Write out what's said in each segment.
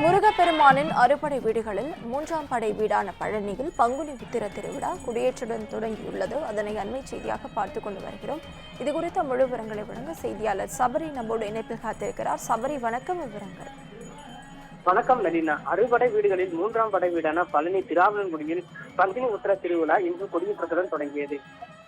முருகப்பெருமானின் அறுபடை வீடுகளில் மூன்றாம் படை வீடான பழனியில் பங்குனி உத்திர திருவிழா கொடியேற்றுடன் தொடங்கியுள்ளது. அதனை அண்மை செய்தியாக பார்த்துக் கொண்டு வருகிறோம். இதுகுறித்த முழு விவரங்களை வழங்க செய்தியாளர் சபரி நம்மோடு இணைப்பில் காத்திருக்கிறார். சபரி, வணக்கம். விவரங்கள். வணக்கம் நளினா. அறுபடை வீடுகளில் மூன்றாம் படை வீடான பழனி திருஆவலங்குடியில் பங்குனி உத்திர திருவிழா இன்று கொடியேற்றத்துடன் தொடங்கியது.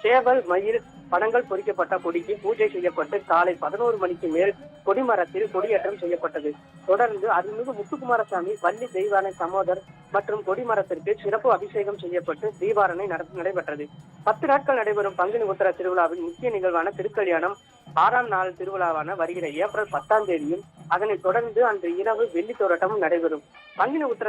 சேவல், மயில், படங்கள் பொறிக்கப்பட்ட கொடிக்கு பூஜை செய்யப்பட்டு காலை 11 மணிக்கு மேல் கொடிமரத்தில் கொடியேற்றம் செய்யப்பட்டது. தொடர்ந்து அருள்மிகு முத்துக்குமாரசாமி, வள்ளி தெய்வானை சமோதர் மற்றும் கொடிமரத்திற்கு சிறப்பு அபிஷேகம் செய்யப்பட்டு தீபாரணை நடைபெற்றது. 10 நாட்கள் நடைபெறும் பங்குனி உத்திர திருவிழாவின் முக்கிய நிகழ்வான திருக்கல்யாணம் 6ஆம் நாள் திருவிழாவான வருகிற ஏப்ரல் 10ஆம் தேதியும் அதனைத் தொடர்ந்து அன்று இரவு வெள்ளி தோராட்டமும் நடைபெறும். பங்குனி உத்திர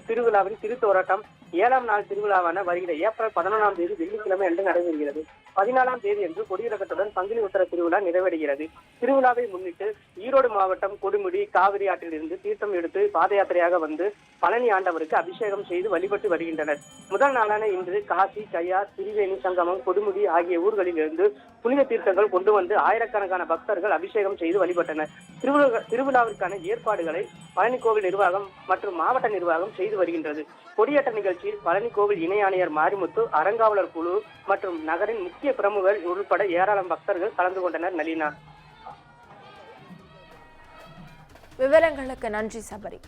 திருவிழாவின் திருத்தோராட்டம் 7ஆம் நாள் திருவிழாவான வருகிற ஏப்ரல் 11ஆம் தேதி வெள்ளிக்கிழமை அன்று நடைபெறுகிறது. 14ஆம் தேதி என்று கொடியிறக்கத்துடன் பங்குனி உத்திர திருவிழா நிறைவடைகிறது. திருவிழாவை முன்னிட்டு ஈரோடு மாவட்டம் கொடுமுடி காவிரி ஆற்றில் இருந்து தீர்த்தம் எடுத்து பாத யாத்திரையாக வந்து பழனி ஆண்டவருக்கு அபிஷேகம் செய்து வழிபட்டு வருகின்றனர். முதல் நாளான இன்று காசி, கையார், திரிவேணி சங்கமம், கொடுமுடி ஆகிய ஊர்களில் இருந்து புனித தீர்த்தங்கள் கொண்டு வந்து ஆயிரக்கணக்கான பக்தர்கள் அபிஷேகம் செய்து வழிபட்டனர். திருவிழாவிற்கான ஏற்பாடுகளை பழனி கோவில் நிர்வாகம் மற்றும் மாவட்ட நிர்வாகம் செய்து வருகின்றது. கொடியேற்ற நிகழ்ச்சியில் பழனி கோவில் இணை ஆணையர் மாரிமுத்து, அறங்காவலர் குழு மற்றும் நகரின் முக்கிய பிரமுகர்கள் உள்பட ஏராளம் பக்தர்கள் கலந்து கொண்டனர். நளினா, விவரங்களுக்கு நன்றி சபரி.